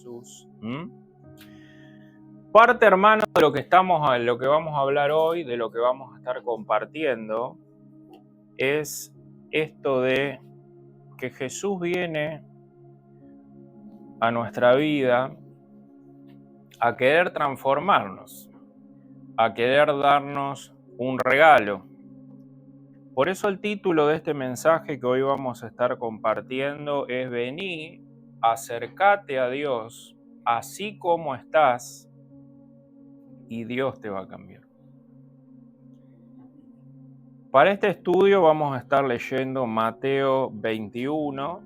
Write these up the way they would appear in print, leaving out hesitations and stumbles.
Jesús. Parte, hermano, de lo que vamos a hablar hoy, de lo que vamos a estar compartiendo, es esto de que Jesús viene a nuestra vida a querer transformarnos, a querer darnos un regalo. Por eso el título de este mensaje que hoy vamos a estar compartiendo es: Vení, acércate a Dios, así como estás, y Dios te va a cambiar. Para este estudio vamos a estar leyendo Mateo 21,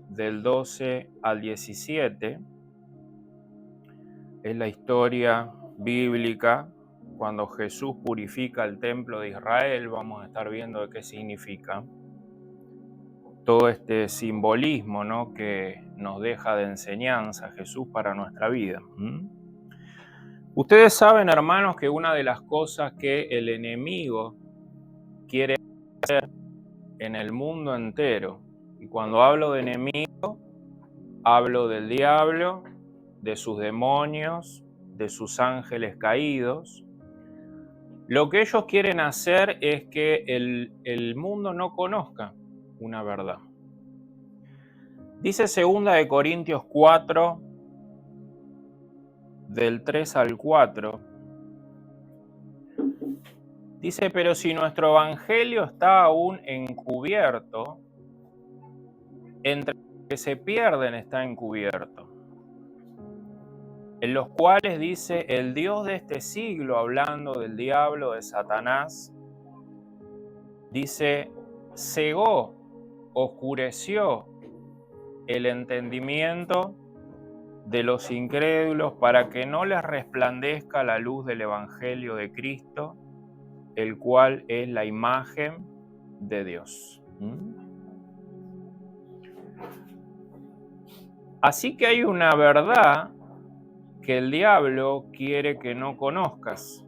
del 12 al 17. Es la historia bíblica cuando Jesús purifica el templo de Israel. Vamos a estar viendo de qué significa todo este simbolismo, ¿no?, que nos deja de enseñanza Jesús para nuestra vida. Ustedes saben, hermanos, que una de las cosas que el enemigo quiere hacer en el mundo entero, y cuando hablo de enemigo, hablo del diablo, de sus demonios, de sus ángeles caídos. Lo que ellos quieren hacer es que el mundo no conozca una verdad. Dice 2 Corintios 4, del 3 al 4. Dice: pero si nuestro evangelio está aún encubierto, entre los que se pierden está encubierto, en los cuales, dice, el Dios de este siglo, hablando del diablo, de Satanás, dice, cegó, oscureció el entendimiento de los incrédulos para que no les resplandezca la luz del evangelio de Cristo, el cual es la imagen de Dios. Así que hay una verdad que el diablo quiere que no conozcas.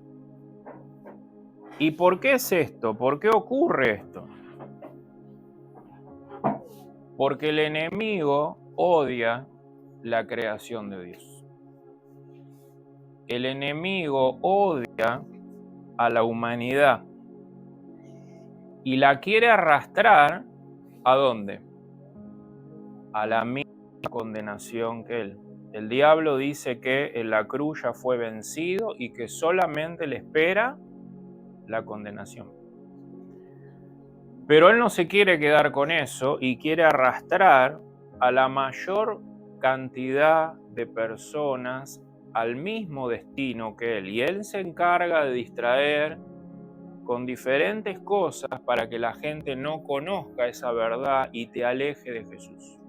¿Y por qué es esto? ¿Por qué ocurre esto? Porque el enemigo odia la creación de Dios. El enemigo odia a la humanidad y la quiere arrastrar ¿a dónde? A la misma condenación que él. El diablo dice que en la cruz ya fue vencido y que solamente le espera la condenación. Pero él no se quiere quedar con eso y quiere arrastrar a la mayor cantidad de personas al mismo destino que él. Y él se encarga de distraer con diferentes cosas para que la gente no conozca esa verdad y te aleje de Jesús,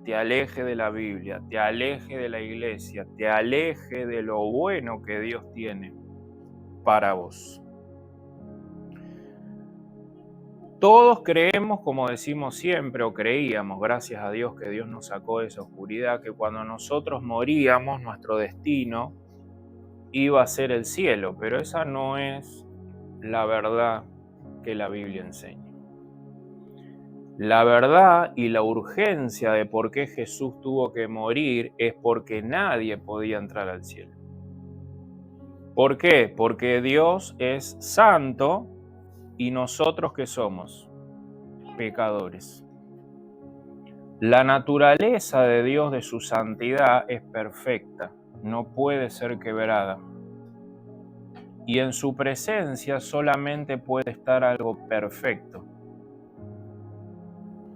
te aleje de la Biblia, te aleje de la iglesia, te aleje de lo bueno que Dios tiene para vos. Todos creemos, como decimos siempre, o creíamos, gracias a Dios que Dios nos sacó de esa oscuridad, que cuando nosotros moríamos, nuestro destino iba a ser el cielo, pero esa no es la verdad que la Biblia enseña. La verdad y la urgencia de por qué Jesús tuvo que morir es porque nadie podía entrar al cielo. ¿Por qué? Porque Dios es santo y nosotros, ¿qué somos? Pecadores. La naturaleza de Dios, de su santidad, es perfecta, no puede ser quebrada. Y en su presencia solamente puede estar algo perfecto,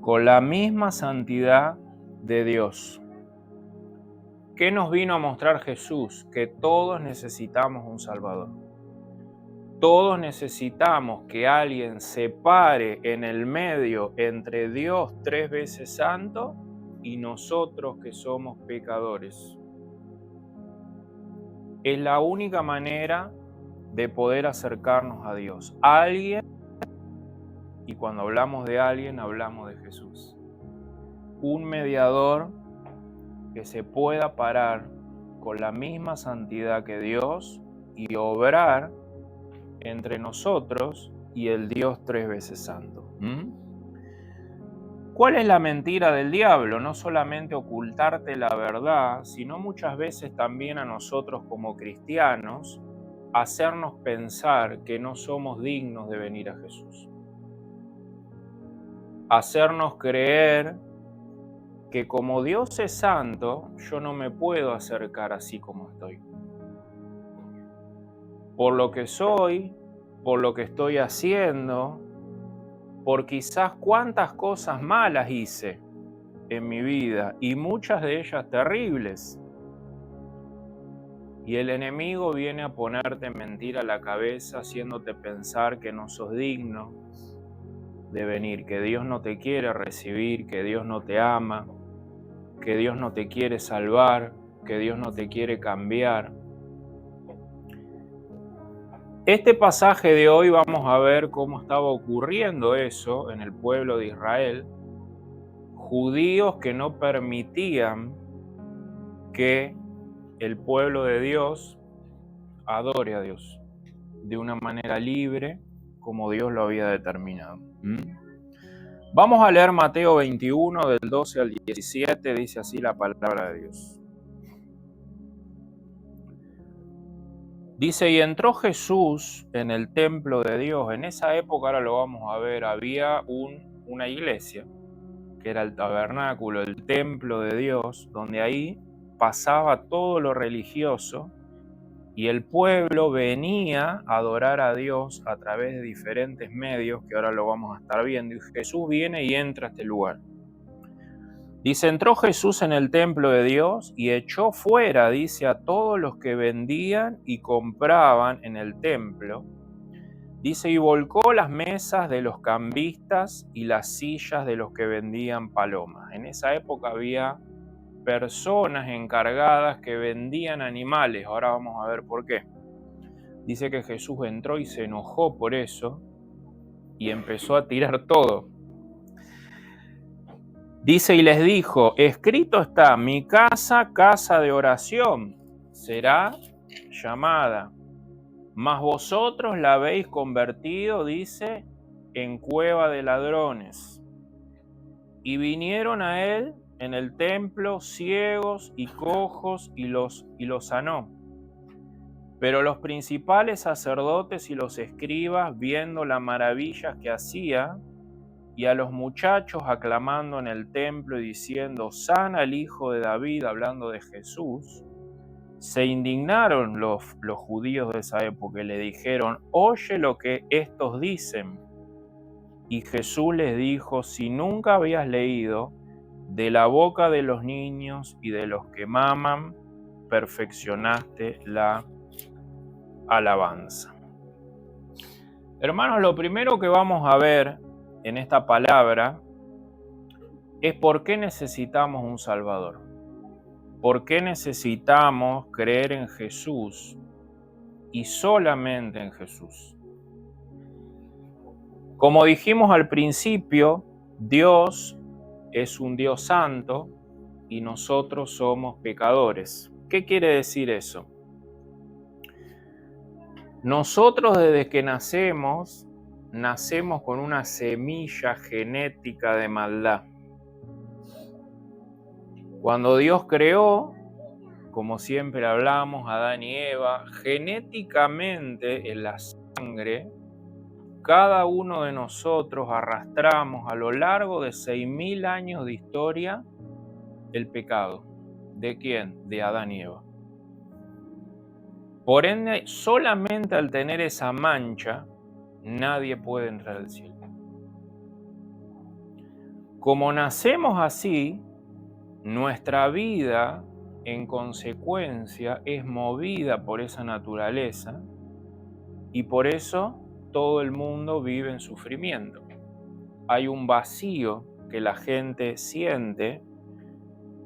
con la misma santidad de Dios. ¿Qué nos vino a mostrar Jesús? Que todos necesitamos un Salvador. Todos necesitamos que alguien se pare en el medio entre Dios 3 veces santo y nosotros que somos pecadores. Es la única manera de poder acercarnos a Dios. Alguien, y cuando hablamos de alguien, hablamos de Jesús. Un mediador que se pueda parar con la misma santidad que Dios y obrar entre nosotros y el Dios 3 veces santo. ¿Cuál es la mentira del diablo? No solamente ocultarte la verdad, sino muchas veces también a nosotros como cristianos, hacernos pensar que no somos dignos de venir a Jesús. Hacernos creer que como Dios es santo, yo no me puedo acercar así como estoy. Por lo que soy, por lo que estoy haciendo, por quizás cuántas cosas malas hice en mi vida y muchas de ellas terribles. Y el enemigo viene a ponerte mentira a la cabeza, haciéndote pensar que no sos digno de venir, que Dios no te quiere recibir, que Dios no te ama, que Dios no te quiere salvar, que Dios no te quiere cambiar. Este pasaje de hoy vamos a ver cómo estaba ocurriendo eso en el pueblo de Israel. Judíos que no permitían que el pueblo de Dios adore a Dios de una manera libre como Dios lo había determinado. Vamos a leer Mateo 21 del 12 al 17, dice así la palabra de Dios. Dice, y entró Jesús en el templo de Dios. En esa época, ahora lo vamos a ver, había una iglesia, que era el tabernáculo, el templo de Dios, donde ahí pasaba todo lo religioso y el pueblo venía a adorar a Dios a través de diferentes medios, que ahora lo vamos a estar viendo, y Jesús viene y entra a este lugar. Dice, entró Jesús en el templo de Dios y echó fuera, dice, a todos los que vendían y compraban en el templo. Dice, y volcó las mesas de los cambistas y las sillas de los que vendían palomas. En esa época había personas encargadas que vendían animales. Ahora vamos a ver por qué. Dice que Jesús entró y se enojó por eso y empezó a tirar todo. Dice, y les dijo, escrito está, mi casa, casa de oración, será llamada. Mas vosotros la habéis convertido, dice, en cueva de ladrones. Y vinieron a él en el templo ciegos y cojos y los sanó. Pero los principales sacerdotes y los escribas, viendo las maravillas que hacía, y a los muchachos aclamando en el templo y diciendo, sana el Hijo de David, hablando de Jesús, se indignaron los judíos de esa época y le dijeron, oye lo que estos dicen. Y Jesús les dijo, si nunca habías leído, de la boca de los niños y de los que maman, perfeccionaste la alabanza. Hermanos, lo primero que vamos a ver en esta palabra es por qué necesitamos un Salvador. ¿Por qué necesitamos creer en Jesús y solamente en Jesús? Como dijimos al principio, Dios es un Dios santo y nosotros somos pecadores. ¿Qué quiere decir eso? Nosotros desde que nacemos con una semilla genética de maldad. Cuando Dios creó, como siempre hablamos, a Adán y Eva, genéticamente en la sangre, cada uno de nosotros arrastramos a lo largo de 6.000 años de historia el pecado. ¿De quién? De Adán y Eva. Por ende, solamente al tener esa mancha, nadie puede entrar al cielo. Como nacemos así, nuestra vida, en consecuencia, es movida por esa naturaleza y por eso todo el mundo vive en sufrimiento. Hay un vacío que la gente siente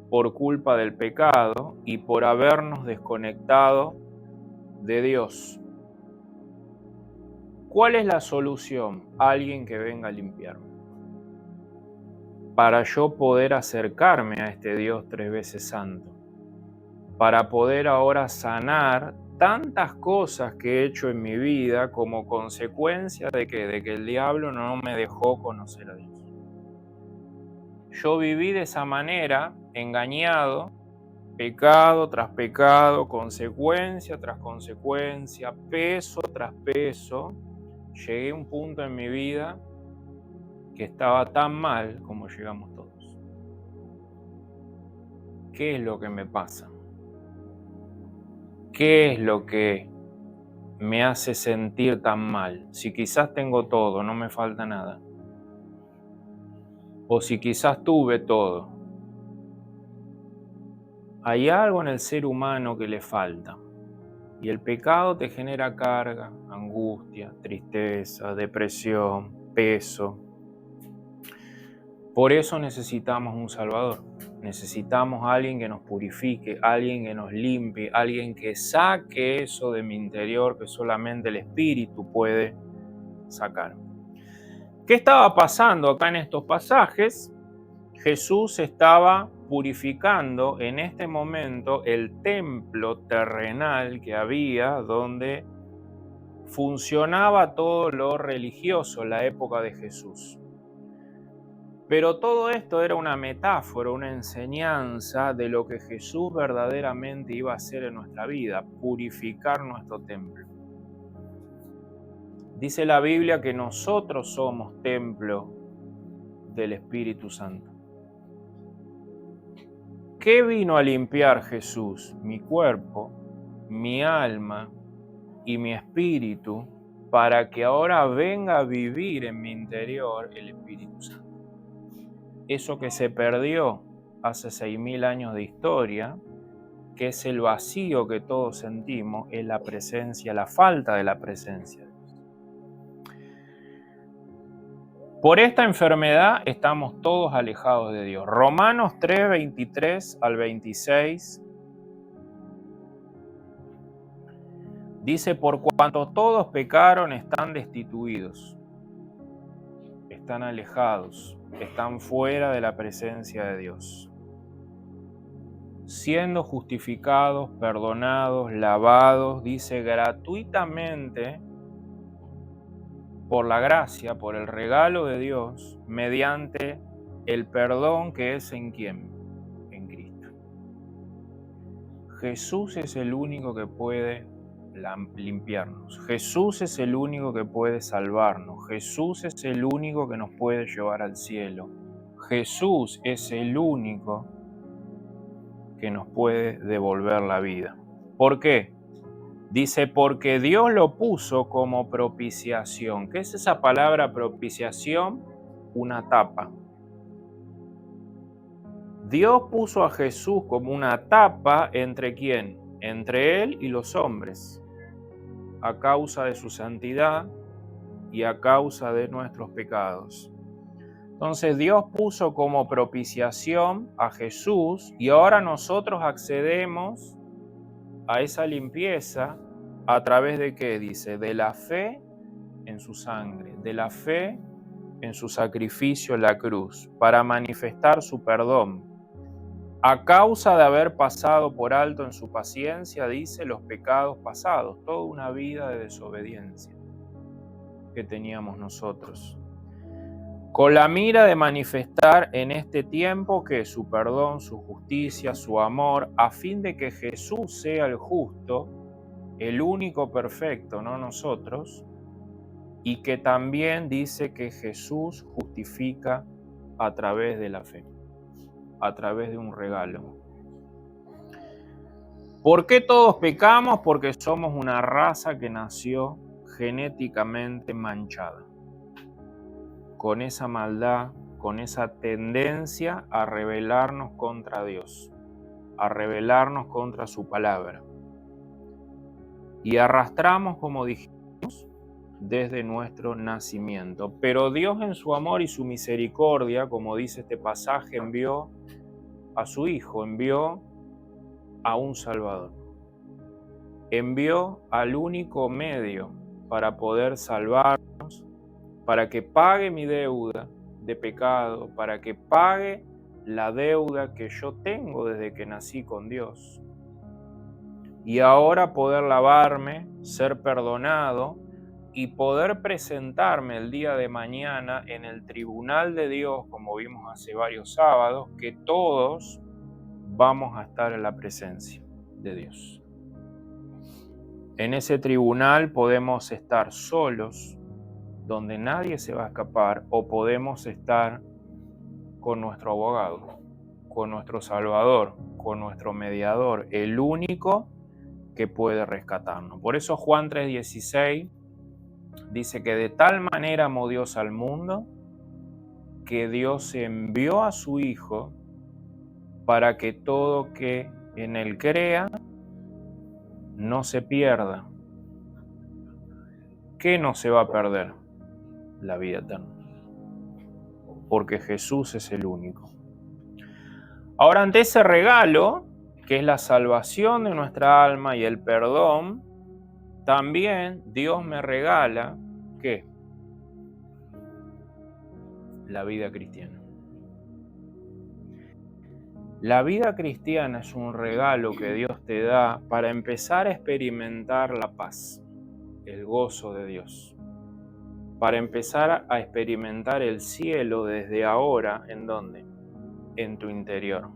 por culpa del pecado y por habernos desconectado de Dios. ¿Cuál es la solución? Alguien que venga a limpiarme. Para yo poder acercarme a este Dios 3 veces santo. Para poder ahora sanar tantas cosas que he hecho en mi vida como consecuencia de que el diablo no me dejó conocer a Dios. yo viví de esa manera, engañado, pecado tras pecado, consecuencia tras consecuencia, peso tras peso. Llegué a un punto en mi vida que estaba tan mal como llegamos todos. ¿Qué es lo que me pasa? ¿Qué es lo que me hace sentir tan mal? Si quizás tengo todo, no me falta nada. O si quizás tuve todo. Hay algo en el ser humano que le falta. Y el pecado te genera carga, angustia, tristeza, depresión, peso. Por eso necesitamos un Salvador. Necesitamos a alguien que nos purifique, alguien que nos limpie, alguien que saque eso de mi interior que solamente el Espíritu puede sacar. ¿Qué estaba pasando acá en estos pasajes? Jesús estaba purificando en este momento el templo terrenal que había donde funcionaba todo lo religioso en la época de Jesús. Pero todo esto era una metáfora, una enseñanza de lo que Jesús verdaderamente iba a hacer en nuestra vida, purificar nuestro templo. Dice la Biblia que nosotros somos templo del Espíritu Santo. ¿Qué vino a limpiar Jesús? Mi cuerpo, mi alma y mi espíritu, para que ahora venga a vivir en mi interior el Espíritu Santo. Eso que se perdió hace 6.000 años de historia, que es el vacío que todos sentimos, es la presencia, la falta de la presencia. Por esta enfermedad estamos todos alejados de Dios. Romanos 3, 23 al 26 dice: por cuanto todos pecaron, están destituidos, están alejados, están fuera de la presencia de Dios, siendo justificados, perdonados, lavados, dice, gratuitamente por la gracia, por el regalo de Dios, mediante el perdón que es ¿en quién? En Cristo. Jesús es el único que puede limpiarnos. Jesús es el único que puede salvarnos. Jesús es el único que nos puede llevar al cielo. Jesús es el único que nos puede devolver la vida. ¿Por qué? Dice, porque Dios lo puso como propiciación. ¿Qué es esa palabra propiciación? Una tapa. Dios puso a Jesús como una tapa entre ¿quién? Entre Él y los hombres, a causa de su santidad y a causa de nuestros pecados. Entonces Dios puso como propiciación a Jesús y ahora nosotros accedemos a esa limpieza a través de ¿qué? Dice, de la fe en su sangre, de la fe en su sacrificio en la cruz, para manifestar su perdón. A causa de haber pasado por alto en su paciencia, dice, los pecados pasados, toda una vida de desobediencia que teníamos nosotros. Con la mira de manifestar en este tiempo que su perdón, su justicia, su amor, a fin de que Jesús sea el justo, el único perfecto, no nosotros, y que también dice que Jesús justifica a través de la fe, a través de un regalo. ¿Por qué todos pecamos? Porque somos una raza que nació genéticamente manchada, con esa maldad, con esa tendencia a rebelarnos contra Dios, a rebelarnos contra su palabra. Y arrastramos, como dijimos, desde nuestro nacimiento. Pero Dios en su amor y su misericordia, como dice este pasaje, envió a su Hijo, envió a un Salvador. Envió al único medio para poder salvarnos, para que pague mi deuda de pecado, para que pague la deuda que yo tengo desde que nací con Dios. Y ahora poder lavarme, ser perdonado y poder presentarme el día de mañana en el tribunal de Dios, como vimos hace varios sábados, que todos vamos a estar en la presencia de Dios. En ese tribunal podemos estar solos, donde nadie se va a escapar, o podemos estar con nuestro abogado, con nuestro Salvador, con nuestro mediador, el único que puede rescatarnos. Por eso Juan 3:16 dice que de tal manera amó Dios al mundo que Dios envió a su Hijo para que todo que en Él crea no se pierda. ¿Qué no se va a perder? La vida eterna. Porque Jesús es el único. Ahora, ante ese regalo, que es la salvación de nuestra alma y el perdón, también Dios me regala, ¿qué? La vida cristiana. La vida cristiana es un regalo que Dios te da para empezar a experimentar la paz, el gozo de Dios. Para empezar a experimentar el cielo desde ahora, ¿en dónde? En tu interior.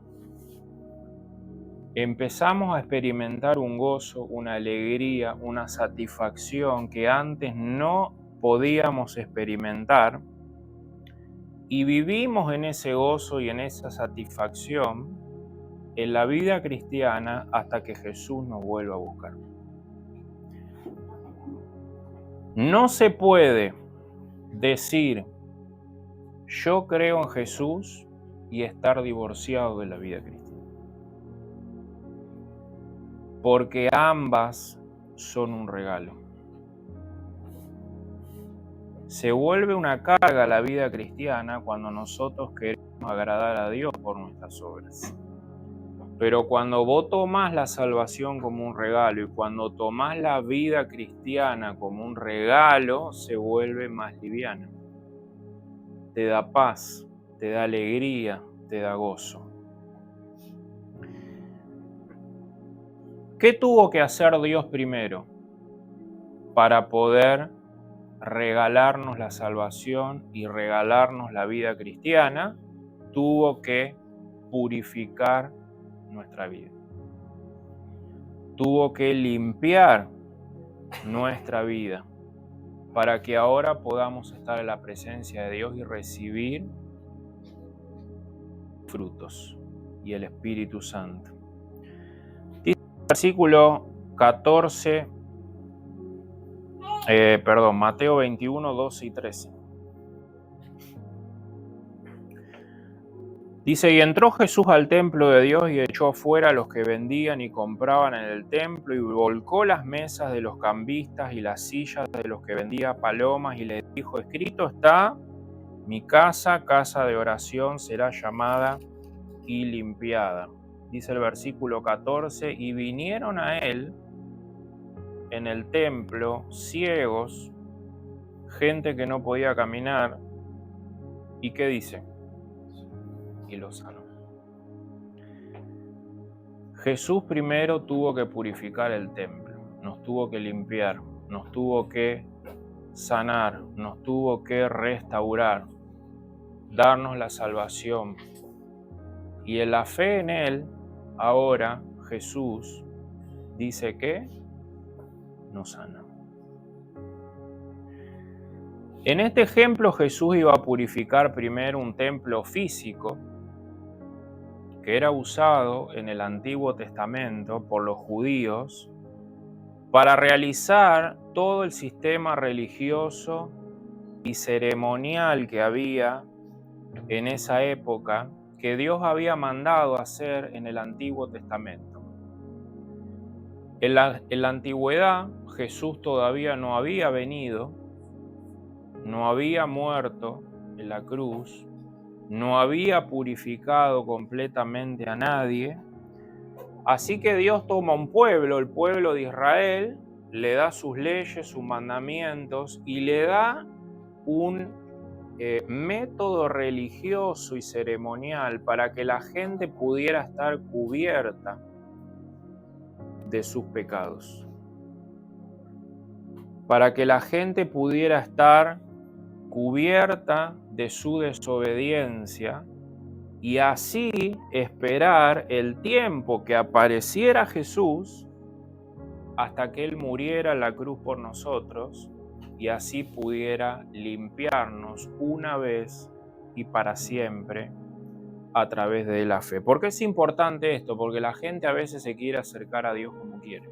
Empezamos a experimentar un gozo, una alegría, una satisfacción que antes no podíamos experimentar, y vivimos en ese gozo y en esa satisfacción en la vida cristiana hasta que Jesús nos vuelva a buscar. No se puede decir yo creo en Jesús y estar divorciado de la vida cristiana, porque ambas son un regalo. Se vuelve una carga la vida cristiana cuando nosotros queremos agradar a Dios por nuestras obras. Pero cuando vos tomás la salvación como un regalo y cuando tomás la vida cristiana como un regalo, se vuelve más liviana. Te da paz, te da alegría, te da gozo. ¿Qué tuvo que hacer Dios primero para poder regalarnos la salvación y regalarnos la vida cristiana? Tuvo que purificar nuestra vida. Tuvo que limpiar nuestra vida para que ahora podamos estar en la presencia de Dios y recibir frutos y el Espíritu Santo. Dice el versículo 14, Mateo 21, 12 y 13. Dice, y entró Jesús al templo de Dios y echó afuera a los que vendían y compraban en el templo y volcó las mesas de los cambistas y las sillas de los que vendían palomas y les dijo, escrito está, mi casa, casa de oración será llamada y limpiada. Dice el versículo 14, y vinieron a él en el templo ciegos, gente que no podía caminar, ¿y qué dice? Y lo sanó. Jesús primero tuvo que purificar el templo, nos tuvo que limpiar, nos tuvo que sanar, nos tuvo que restaurar, darnos la salvación. Y en la fe en Él, ahora Jesús dice que nos sana. En este ejemplo Jesús iba a purificar primero un templo físico que era usado en el Antiguo Testamento por los judíos para realizar todo el sistema religioso y ceremonial que había en esa época que Dios había mandado hacer en el Antiguo Testamento. En la antigüedad Jesús todavía no había venido, no había muerto en la cruz, no había purificado completamente a nadie. Así que Dios toma un pueblo, el pueblo de Israel, le da sus leyes, sus mandamientos y le da un método religioso y ceremonial para que la gente pudiera estar cubierta de sus pecados. para que la gente pudiera estar cubierta de su desobediencia y así esperar el tiempo que apareciera Jesús hasta que Él muriera en la cruz por nosotros y así pudiera limpiarnos una vez y para siempre a través de la fe. ¿Por qué es importante esto? Porque la gente a veces se quiere acercar a Dios como quiere.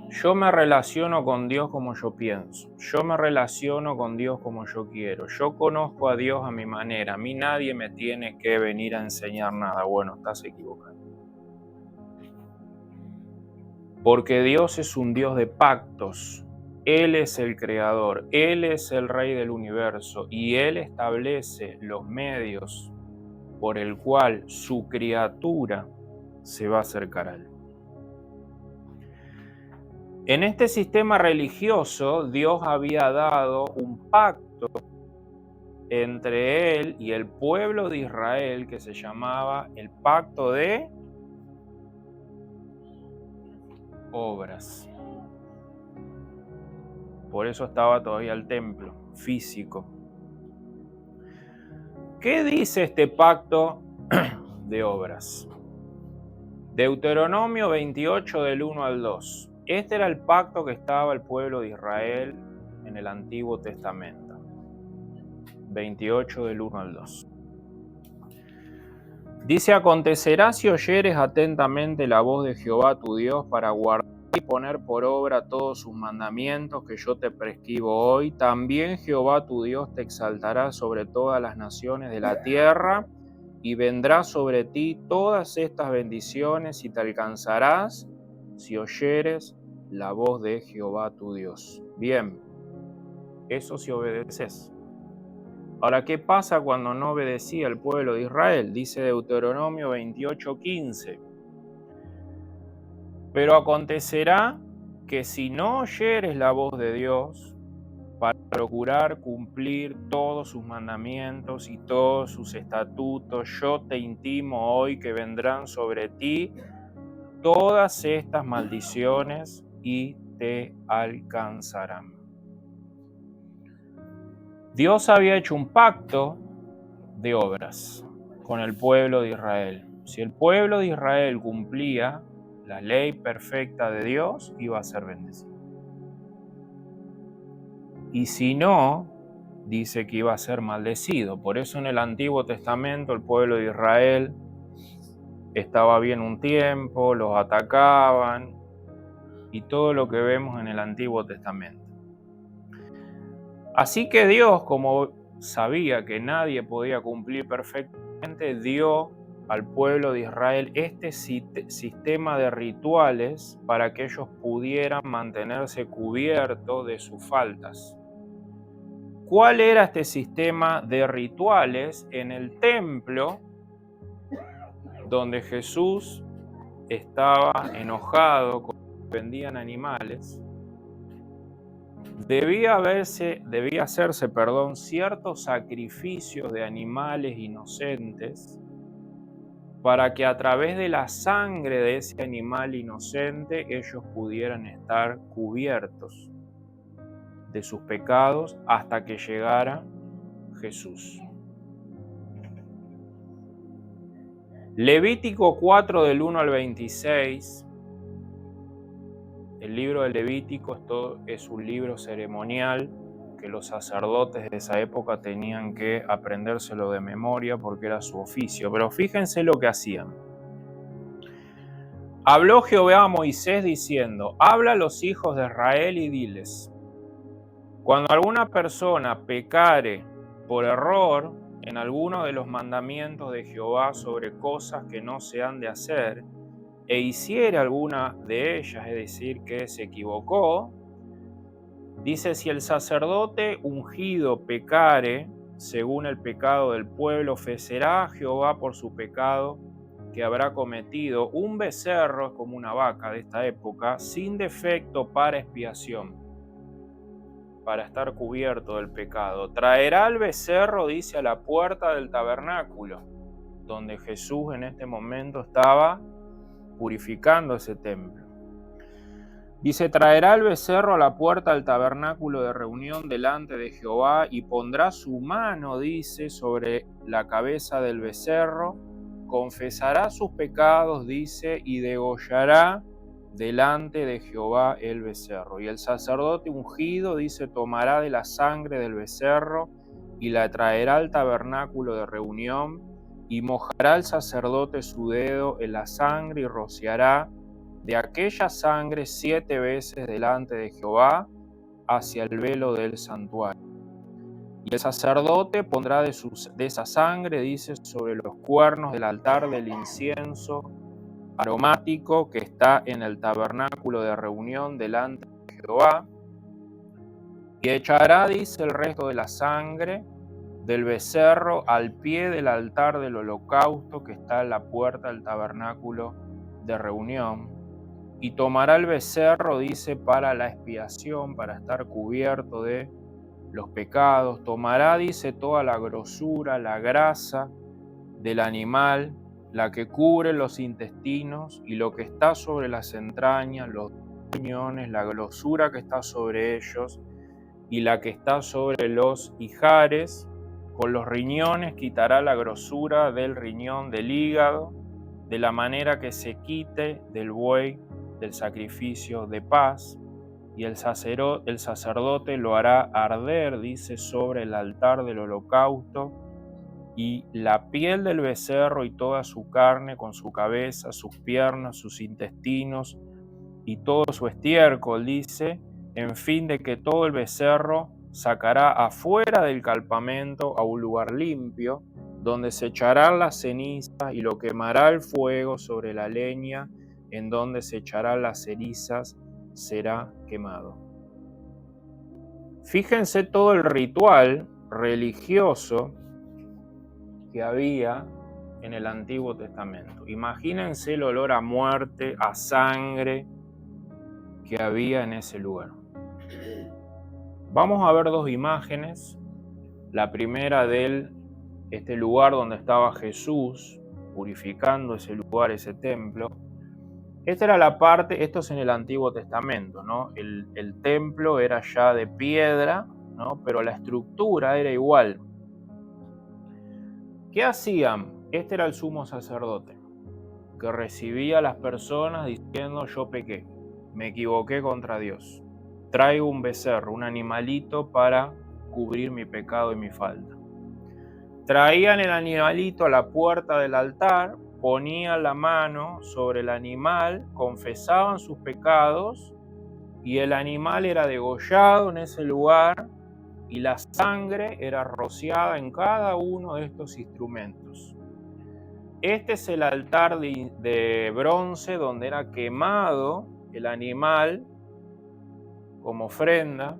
Yo me relaciono con Dios como yo pienso, yo me relaciono con Dios como yo quiero, yo conozco a Dios a mi manera, a mí nadie me tiene que venir a enseñar nada. Bueno, estás equivocado. Porque Dios es un Dios de pactos, Él es el creador, Él es el rey del universo y Él establece los medios por el cual su criatura se va a acercar a Él. En este sistema religioso, Dios había dado un pacto entre Él y el pueblo de Israel que se llamaba el pacto de obras. Por eso estaba todavía el templo físico. ¿Qué dice este pacto de obras? Deuteronomio 28 del 1 al 2. Este era el pacto que estaba el pueblo de Israel en el Antiguo Testamento. 28 del 1 al 2. Dice: acontecerá si oyeres atentamente la voz de Jehová tu Dios para guardar y poner por obra todos sus mandamientos que yo te prescribo hoy, también Jehová tu Dios te exaltará sobre todas las naciones de la tierra, y vendrá sobre ti todas estas bendiciones y te alcanzarás si oyeres la voz de Jehová tu Dios. Bien, eso si obedeces. Ahora, ¿qué pasa cuando no obedecía el pueblo de Israel? Dice Deuteronomio 28:15. Pero acontecerá que si no oyeres la voz de Dios, para procurar cumplir todos sus mandamientos y todos sus estatutos, yo te intimo hoy que vendrán sobre ti todas estas maldiciones y te alcanzarán. Dios había hecho un pacto de obras con el pueblo de Israel. Si el pueblo de Israel cumplía la ley perfecta de Dios, iba a ser bendecido. Y si no, dice que iba a ser maldecido. Por eso en el Antiguo Testamento el pueblo de Israel estaba bien un tiempo, los atacaban y todo lo que vemos en el Antiguo Testamento. Así que Dios, como sabía que nadie podía cumplir perfectamente, dio al pueblo de Israel este sistema de rituales para que ellos pudieran mantenerse cubiertos de sus faltas. ¿Cuál era este sistema de rituales? En el templo, donde Jesús estaba enojado con los que vendían animales, debía hacerse ciertos sacrificios de animales inocentes para que a través de la sangre de ese animal inocente ellos pudieran estar cubiertos de sus pecados hasta que llegara Jesús. Levítico 4 del 1 al 26. El libro de Levítico es un libro ceremonial que los sacerdotes de esa época tenían que aprendérselo de memoria porque era su oficio. Pero fíjense lo que hacían. Habló Jehová a Moisés diciendo: habla a los hijos de Israel y diles: cuando alguna persona pecare por error en alguno de los mandamientos de Jehová sobre cosas que no se han de hacer, e hiciere alguna de ellas, es decir, que se equivocó, dice: si el sacerdote ungido pecare según el pecado del pueblo, ofrecerá a Jehová por su pecado que habrá cometido un becerro, como una vaca de esta época, sin defecto para expiación, para estar cubierto del pecado. Traerá el becerro, dice, a la puerta del tabernáculo, donde Jesús en este momento estaba purificando ese templo. Dice, traerá el becerro a la puerta del tabernáculo de reunión delante de Jehová y pondrá su mano, dice, sobre la cabeza del becerro, confesará sus pecados, dice, y degollará delante de Jehová el becerro. Y el sacerdote ungido, dice, tomará de la sangre del becerro y la traerá al tabernáculo de reunión y mojará el sacerdote su dedo en la sangre y rociará de aquella sangre 7 veces delante de Jehová hacia el velo del santuario. Y el sacerdote pondrá de esa sangre, dice, sobre los cuernos del altar del incienso aromático que está en el tabernáculo de reunión delante de Jehová, y echará, dice, el resto de la sangre del becerro al pie del altar del holocausto que está en la puerta del tabernáculo de reunión. Y tomará el becerro, dice, para la expiación, para estar cubierto de los pecados. Tomará, dice, toda la grosura, la grasa del animal, la que cubre los intestinos y lo que está sobre las entrañas, los riñones, la grosura que está sobre ellos y la que está sobre los ijares. Con los riñones quitará la grosura del riñón del hígado, de la manera que se quite del buey del sacrificio de paz, y el sacerdote lo hará arder, dice, sobre el altar del holocausto, y la piel del becerro y toda su carne con su cabeza, sus piernas, sus intestinos y todo su estiércol, dice, en fin de que todo el becerro sacará afuera del campamento a un lugar limpio, donde se echarán las cenizas y lo quemará el fuego sobre la leña, en donde se echarán las cenizas será quemado. Fíjense todo el ritual religioso que había en el Antiguo Testamento. Imagínense el olor a muerte, a sangre que había en ese lugar. Vamos a ver dos imágenes. La primera de este lugar donde estaba Jesús purificando ese lugar, ese templo. Esta era la parte, esto es en el Antiguo Testamento, ¿no? El templo era ya de piedra, ¿no? Pero la estructura era igual. ¿Qué hacían? Este era el sumo sacerdote, que recibía a las personas diciendo: yo pequé, me equivoqué contra Dios, traigo un becerro, un animalito para cubrir mi pecado y mi falta. Traían el animalito a la puerta del altar, ponían la mano sobre el animal, confesaban sus pecados y el animal era degollado en ese lugar y la sangre era rociada en cada uno de estos instrumentos. Este es el altar de bronce donde era quemado el animal como ofrenda.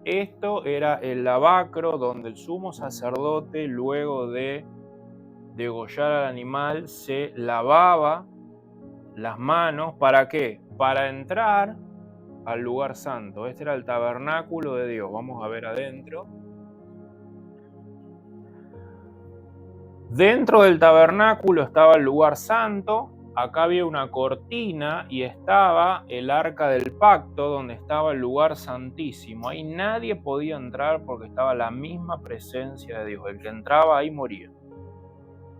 Esto era el lavacro donde el sumo sacerdote, luego de degollar al animal, se lavaba las manos. ¿Para qué? Para entrar al lugar santo. Este era el tabernáculo de Dios. Vamos a ver adentro. Dentro del tabernáculo estaba el lugar santo. Acá había una cortina y estaba el arca del pacto, donde estaba el lugar santísimo. Ahí nadie podía entrar porque estaba la misma presencia de Dios. El que entraba ahí moría.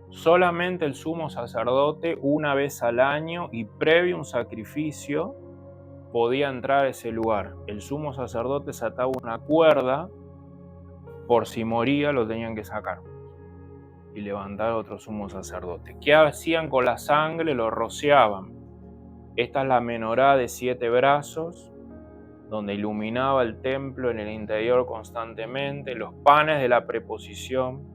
Solamente el sumo sacerdote, una vez al año y previo un sacrificio, podía entrar a ese lugar. El sumo sacerdote se ataba una cuerda, por si moría lo tenían que sacar y levantar a otro sumo sacerdote. ¿Qué hacían con la sangre? Lo rociaban. Esta es la menorá de 7 brazos, donde iluminaba el templo en el interior constantemente, los panes de la preposición,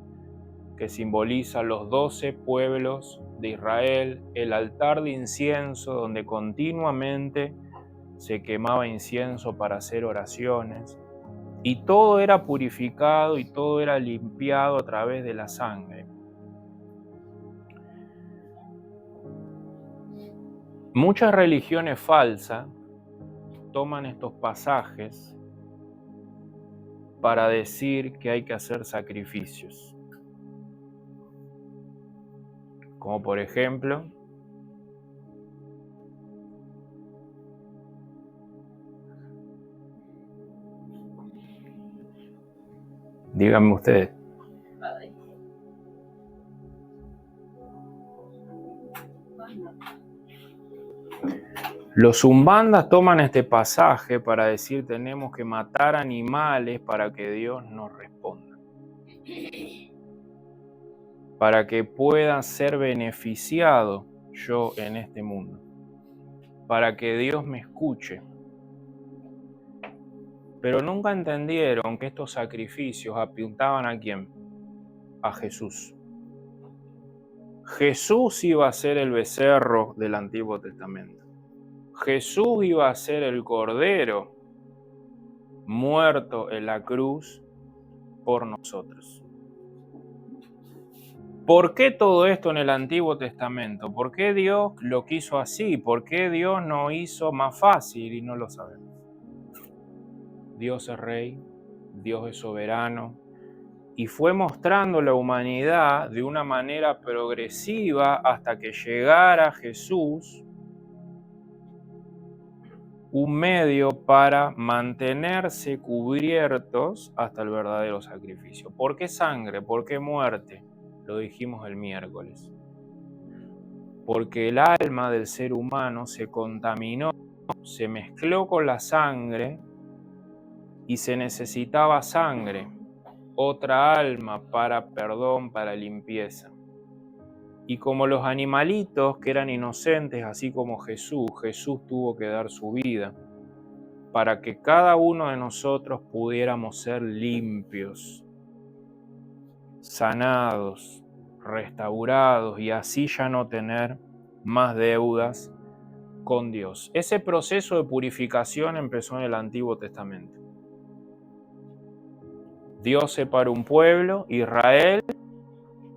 que simbolizan los 12 pueblos de Israel, el altar de incienso, donde continuamente se quemaba incienso para hacer oraciones, y todo era purificado y todo era limpiado a través de la sangre. Muchas religiones falsas toman estos pasajes para decir que hay que hacer sacrificios. Como por ejemplo, Díganme ustedes. Los umbandas toman este pasaje para decir tenemos que matar animales para que Dios nos responda, para que pueda ser beneficiado yo en este mundo, para que Dios me escuche. Pero nunca entendieron que estos sacrificios apuntaban ¿a quién? A Jesús. Jesús iba a ser el becerro del Antiguo Testamento. Jesús iba a ser el cordero muerto en la cruz por nosotros. ¿Por qué todo esto en el Antiguo Testamento? ¿Por qué Dios lo quiso así? ¿Por qué Dios no hizo más fácil? Y no lo sabemos. Dios es rey, Dios es soberano, y fue mostrando la humanidad de una manera progresiva hasta que llegara Jesús, un medio para mantenerse cubiertos hasta el verdadero sacrificio. ¿Por qué sangre? ¿Por qué muerte? Lo dijimos el miércoles. Porque el alma del ser humano se contaminó, se mezcló con la sangre y se necesitaba sangre, otra alma para perdón, para limpieza. Y como los animalitos que eran inocentes, así como Jesús tuvo que dar su vida para que cada uno de nosotros pudiéramos ser limpios, sanados, restaurados y así ya no tener más deudas con Dios. Ese proceso de purificación empezó en el Antiguo Testamento. Dios separó un pueblo, Israel,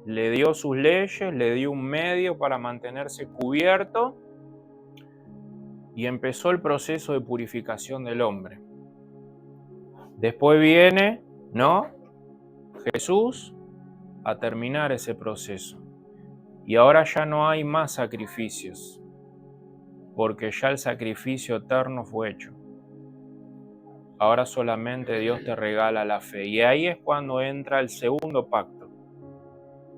le dio sus leyes, le dio un medio para mantenerse cubierto y empezó el proceso de purificación del hombre. Después viene, ¿no?, Jesús a terminar ese proceso. Y ahora ya no hay más sacrificios, porque ya el sacrificio eterno fue hecho. Ahora solamente Dios te regala la fe. Y ahí es cuando entra el segundo pacto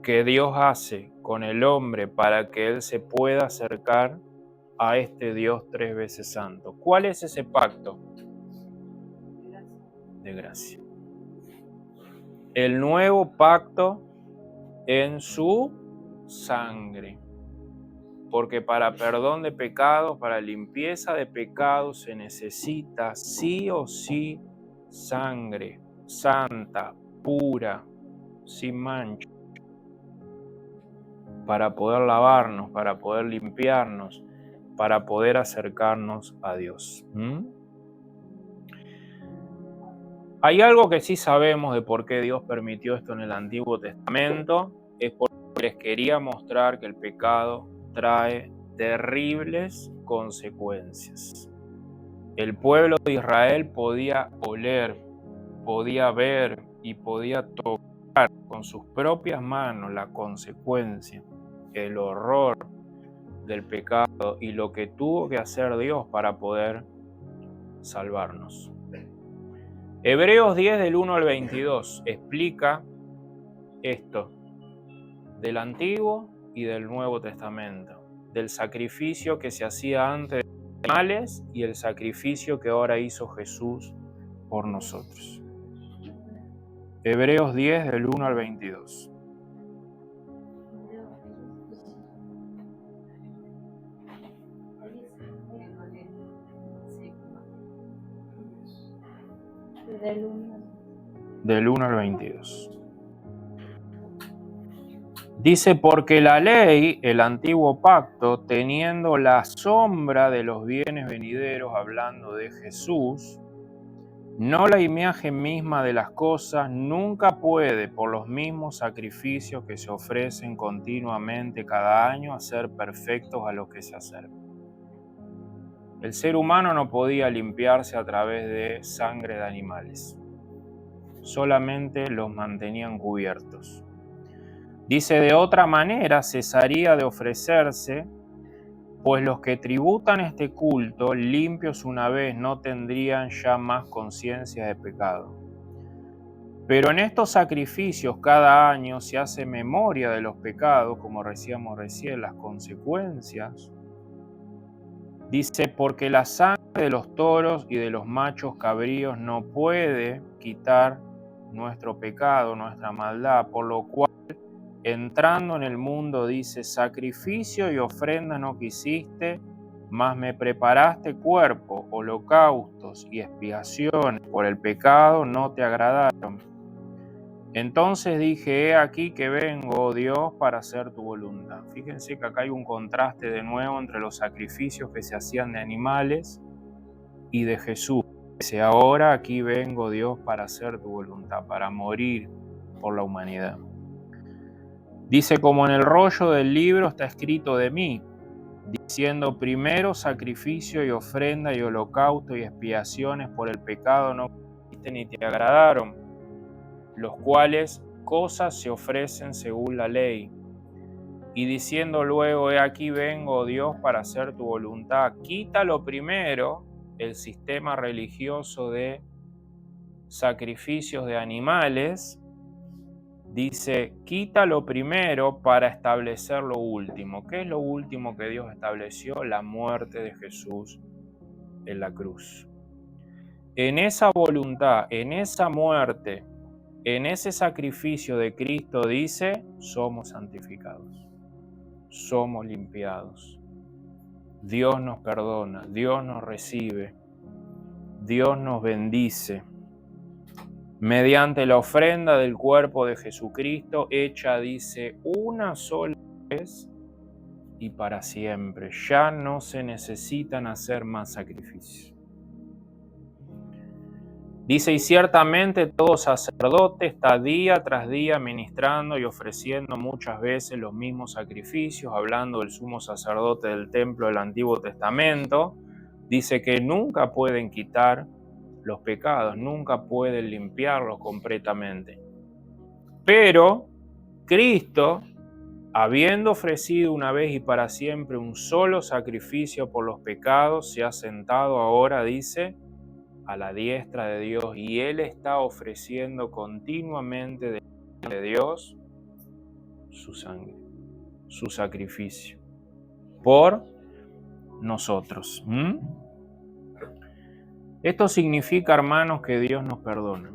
que Dios hace con el hombre para que él se pueda acercar a este Dios 3 veces santo. ¿Cuál es ese pacto? De gracia. El nuevo pacto en su sangre. Porque para perdón de pecados, para limpieza de pecados, se necesita sí o sí sangre santa, pura, sin mancha, para poder lavarnos, para poder limpiarnos, para poder acercarnos a Dios. Hay algo que sí sabemos de por qué Dios permitió esto en el Antiguo Testamento, es porque les quería mostrar que el pecado trae terribles consecuencias. El pueblo de Israel podía oler, podía ver y podía tocar con sus propias manos la consecuencia, el horror del pecado y lo que tuvo que hacer Dios para poder salvarnos. Hebreos 10 del 1 al 22 explica esto del Antiguo y del Nuevo Testamento, del sacrificio que se hacía antes de los animales y el sacrificio que ahora hizo Jesús por nosotros. Hebreos 10 del 1 al 22. Del 1 al 22. Dice, porque la ley, el antiguo pacto, teniendo la sombra de los bienes venideros, hablando de Jesús, no la imagen misma de las cosas, nunca puede, por los mismos sacrificios que se ofrecen continuamente cada año, hacer perfectos a los que se acercan. El ser humano no podía limpiarse a través de sangre de animales. Solamente los mantenían cubiertos. Dice, de otra manera cesaría de ofrecerse, pues los que tributan este culto, limpios una vez, no tendrían ya más conciencia de pecado. Pero en estos sacrificios cada año se hace memoria de los pecados, como decíamos recién, las consecuencias. Dice, porque la sangre de los toros y de los machos cabríos no puede quitar nuestro pecado, nuestra maldad, por lo cual, entrando en el mundo, dice, sacrificio y ofrenda no quisiste, mas me preparaste cuerpo, holocaustos y expiaciones por el pecado no te agradaron. Entonces dije, he aquí que vengo, oh Dios, para hacer tu voluntad. Fíjense que acá hay un contraste de nuevo entre los sacrificios que se hacían de animales y de Jesús. Dice, ahora aquí vengo, Dios, para hacer tu voluntad, para morir por la humanidad. Dice, como en el rollo del libro está escrito de mí, diciendo, primero sacrificio y ofrenda y holocausto y expiaciones por el pecado no quisiste ni te agradaron, los cuales cosas se ofrecen según la ley. Y diciendo luego, he aquí vengo, Dios, para hacer tu voluntad, quita lo primero el sistema religioso de sacrificios de animales, dice, quita lo primero para establecer lo último. ¿Qué es lo último que Dios estableció? La muerte de Jesús en la cruz. En esa voluntad, en esa muerte, en ese sacrificio de Cristo, dice, somos santificados, somos limpiados. Dios nos perdona, Dios nos recibe, Dios nos bendice. Mediante la ofrenda del cuerpo de Jesucristo, hecha, dice, una sola vez y para siempre. Ya no se necesitan hacer más sacrificios. Dice, y ciertamente todo sacerdote está día tras día ministrando y ofreciendo muchas veces los mismos sacrificios, hablando del sumo sacerdote del templo del Antiguo Testamento. Dice que nunca pueden quitar los pecados, nunca pueden limpiarlos completamente. Pero Cristo, habiendo ofrecido una vez y para siempre un solo sacrificio por los pecados, se ha sentado ahora, dice, a la diestra de Dios, y Él está ofreciendo continuamente de Dios su sangre, su sacrificio, por nosotros. Esto significa, hermanos, que Dios nos perdona,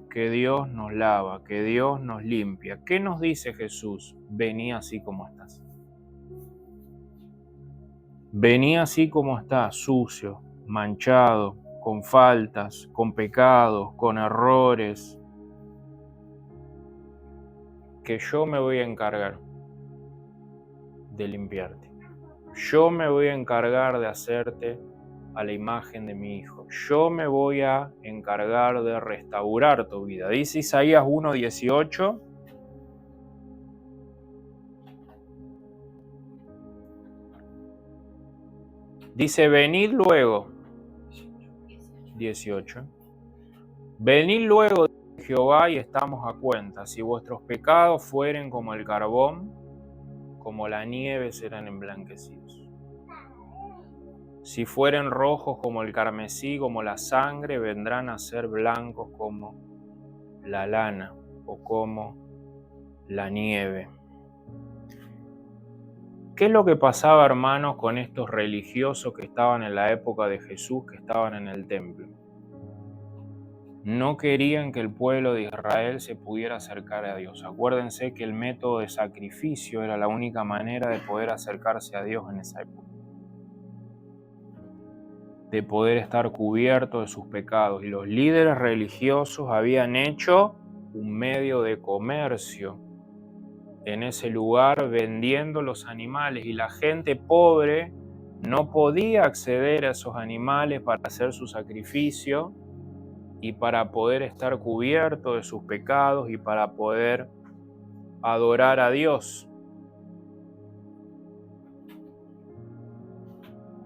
que Dios nos lava, que Dios nos limpia. ¿Qué nos dice Jesús? Vení así como estás. Vení así como estás, sucio, manchado, con faltas, con pecados, con errores, que yo me voy a encargar de limpiarte. Yo me voy a encargar de hacerte a la imagen de mi Hijo. Yo me voy a encargar de restaurar tu vida. Dice Isaías 1:18. Dice, venid luego. 18. Venid luego de Jehová y estamos a cuenta. Si vuestros pecados fueren como el carbón, como la nieve serán emblanquecidos. Si fueren rojos como el carmesí, como la sangre, vendrán a ser blancos como la lana o como la nieve. ¿Qué es lo que pasaba, hermanos, con estos religiosos que estaban en la época de Jesús, que estaban en el templo? No querían que el pueblo de Israel se pudiera acercar a Dios. Acuérdense que el método de sacrificio era la única manera de poder acercarse a Dios en esa época, de poder estar cubierto de sus pecados. Y los líderes religiosos habían hecho un medio de comercio en ese lugar, vendiendo los animales, y la gente pobre no podía acceder a esos animales para hacer su sacrificio y para poder estar cubierto de sus pecados y para poder adorar a Dios.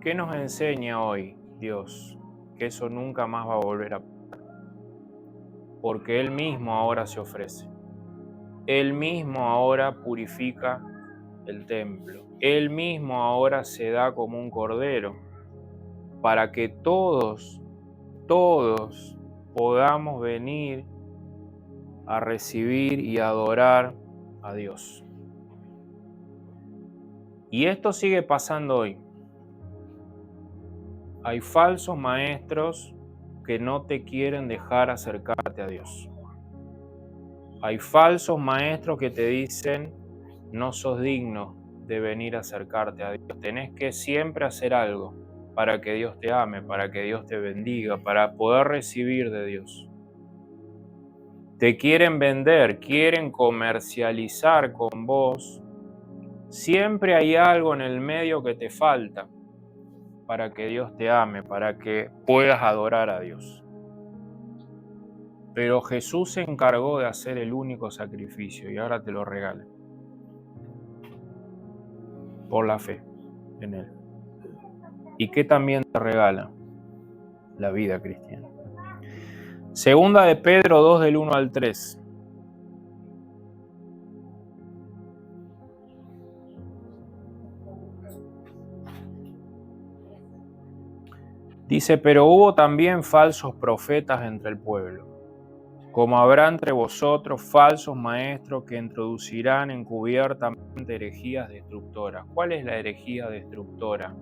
¿Qué nos enseña hoy Dios? Que eso nunca más va a volver a pasar, porque Él mismo ahora se ofrece. Él mismo ahora purifica el templo. Él mismo ahora se da como un cordero para que todos podamos venir a recibir y adorar a Dios. Y esto sigue pasando hoy. Hay falsos maestros que no te quieren dejar acercarte a Dios. Hay falsos maestros que te dicen, no sos digno de venir a acercarte a Dios. Tenés que siempre hacer algo para que Dios te ame, para que Dios te bendiga, para poder recibir de Dios. Te quieren vender, quieren comercializar con vos. Siempre hay algo en el medio que te falta para que Dios te ame, para que puedas adorar a Dios. Pero Jesús se encargó de hacer el único sacrificio y ahora te lo regala. Por la fe en Él. ¿Y qué también te regala? La vida cristiana. Segunda de Pedro 2 del 1 al 3. Dice, pero hubo también falsos profetas entre el pueblo, como habrá entre vosotros falsos maestros que introducirán encubiertamente herejías destructoras. ¿Cuál es la herejía destructora?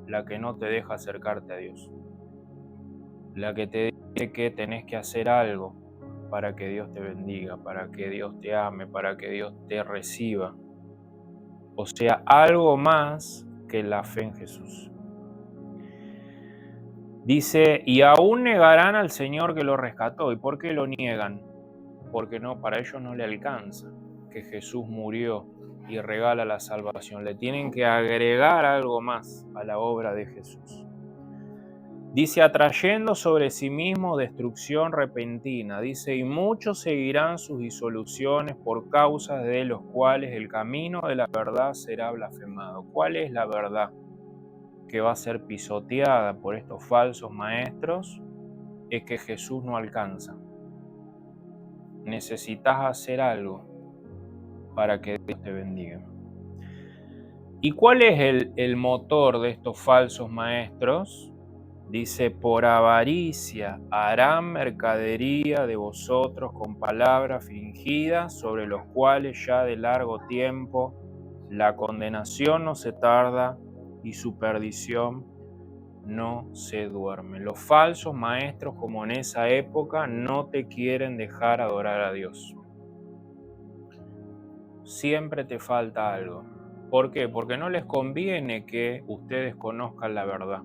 La que no te deja acercarte a Dios. La que te dice que tenés que hacer algo para que Dios te bendiga, para que Dios te ame, para que Dios te reciba. O sea, algo más que la fe en Jesús. Dice, y aún negarán al Señor que lo rescató. ¿Y por qué lo niegan? Porque no, para ellos no le alcanza que Jesús murió y regala la salvación. Le tienen que agregar algo más a la obra de Jesús. Dice, atrayendo sobre sí mismo destrucción repentina. Dice, y muchos seguirán sus disoluciones por causa de los cuales el camino de la verdad será blasfemado. ¿Cuál es la verdad que va a ser pisoteada por estos falsos maestros? Es que Jesús no alcanza. Necesitas hacer algo para que Dios te bendiga. ¿Y cuál es el motor de estos falsos maestros? Dice, por avaricia harán mercadería de vosotros con palabras fingidas, sobre los cuales ya de largo tiempo la condenación no se tarda y su perdición no se duerme. Los falsos maestros, como en esa época, no te quieren dejar adorar a Dios. Siempre te falta algo. ¿Por qué? Porque no les conviene que ustedes conozcan la verdad.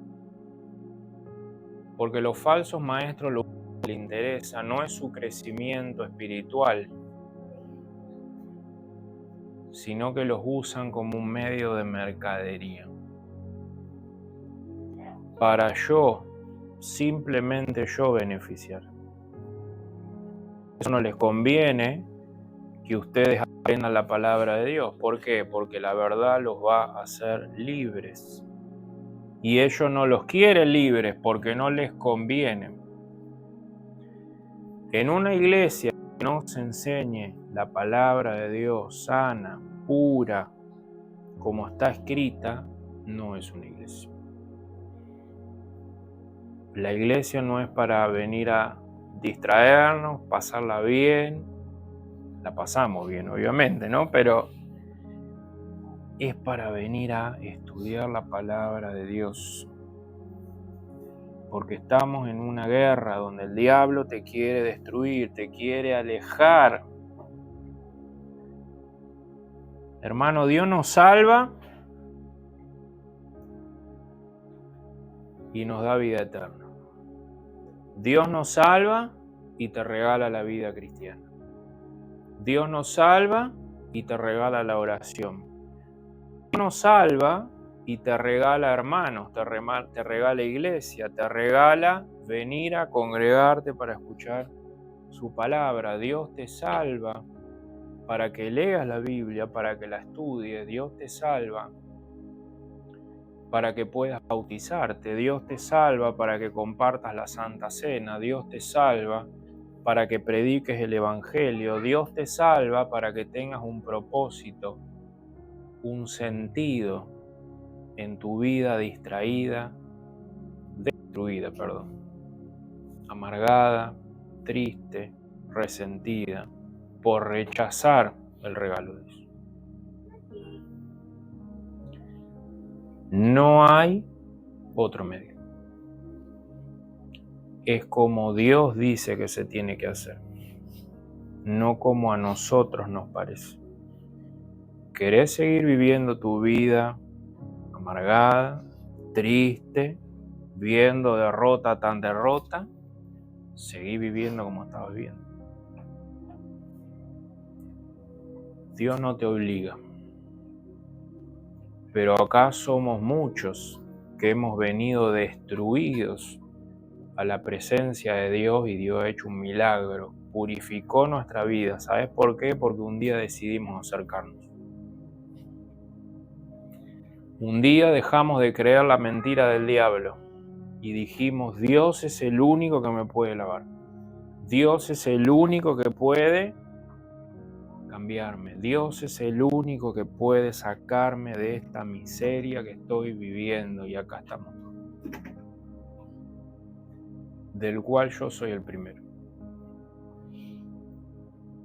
Porque los falsos maestros lo que les interesa no es su crecimiento espiritual, sino que los usan como un medio de mercadería. Para simplemente yo beneficiar. Eso no les conviene que ustedes aprendan la palabra de Dios. ¿Por qué? Porque la verdad los va a hacer libres. Y ellos no los quieren libres porque no les conviene. En una iglesia que no se enseñe la palabra de Dios sana, pura, como está escrita, no es una iglesia. La iglesia no es para venir a distraernos, pasarla bien. La pasamos bien, obviamente, ¿no? Pero es para venir a estudiar la palabra de Dios. Porque estamos en una guerra donde el diablo te quiere destruir, te quiere alejar. Hermano, Dios nos salva y nos da vida eterna. Dios nos salva y te regala la vida cristiana. Dios nos salva y te regala la oración. Dios nos salva y te regala hermanos, te regala iglesia, te regala venir a congregarte para escuchar su palabra. Dios te salva para que leas la Biblia, para que la estudies. Dios te salva para que puedas bautizarte. Dios te salva para que compartas la Santa Cena. Dios te salva para que prediques el Evangelio. Dios te salva para que tengas un propósito, un sentido en tu vida destruida, amargada, triste, resentida. por rechazar el regalo de Dios. No hay otro medio. Es como Dios dice que se tiene que hacer, no como a nosotros nos parece. ¿Querés seguir viviendo tu vida amargada, triste, viendo derrota tras derrota? Seguí viviendo como estabas viviendo. Dios no te obliga. Pero acá somos muchos que hemos venido destruidos a la presencia de Dios y Dios ha hecho un milagro, purificó nuestra vida. ¿Sabes por qué? Porque un día decidimos acercarnos. Un día dejamos de creer la mentira del diablo y dijimos, Dios es el único que me puede lavar. Dios es el único que puede cambiarme. Dios es el único que puede sacarme de esta miseria que estoy viviendo y acá estamos. Del cual yo soy el primero.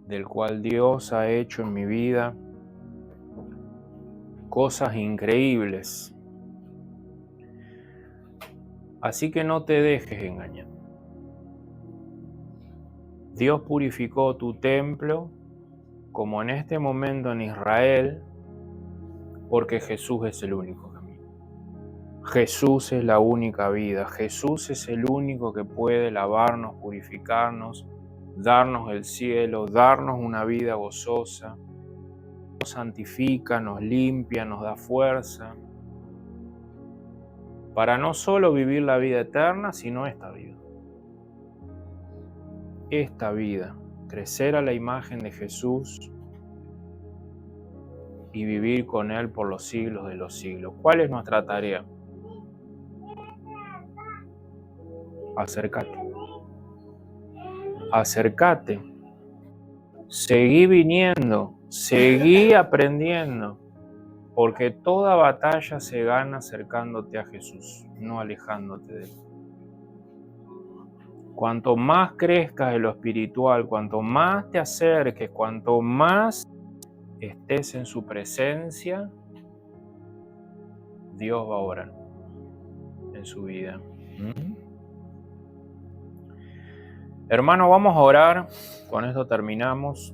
Del cual Dios ha hecho en mi vida cosas increíbles. Así que no te dejes engañar. Dios purificó tu templo, como en este momento en Israel, porque Jesús es el único camino. Jesús es la única vida. Jesús es el único que puede lavarnos, purificarnos, darnos el cielo, darnos una vida gozosa. Nos santifica, nos limpia, nos da fuerza para no solo vivir la vida eterna, sino esta vida. Esta vida, crecer a la imagen de Jesús y vivir con Él por los siglos de los siglos. ¿Cuál es nuestra tarea? Acércate. Acércate. Seguí viniendo, seguí aprendiendo, porque toda batalla se gana acercándote a Jesús, no alejándote de Él. Cuanto más crezcas en lo espiritual, cuanto más te acerques, cuanto más estés en su presencia, Dios va a obrar en su vida. Hermano, vamos a orar. Con esto terminamos.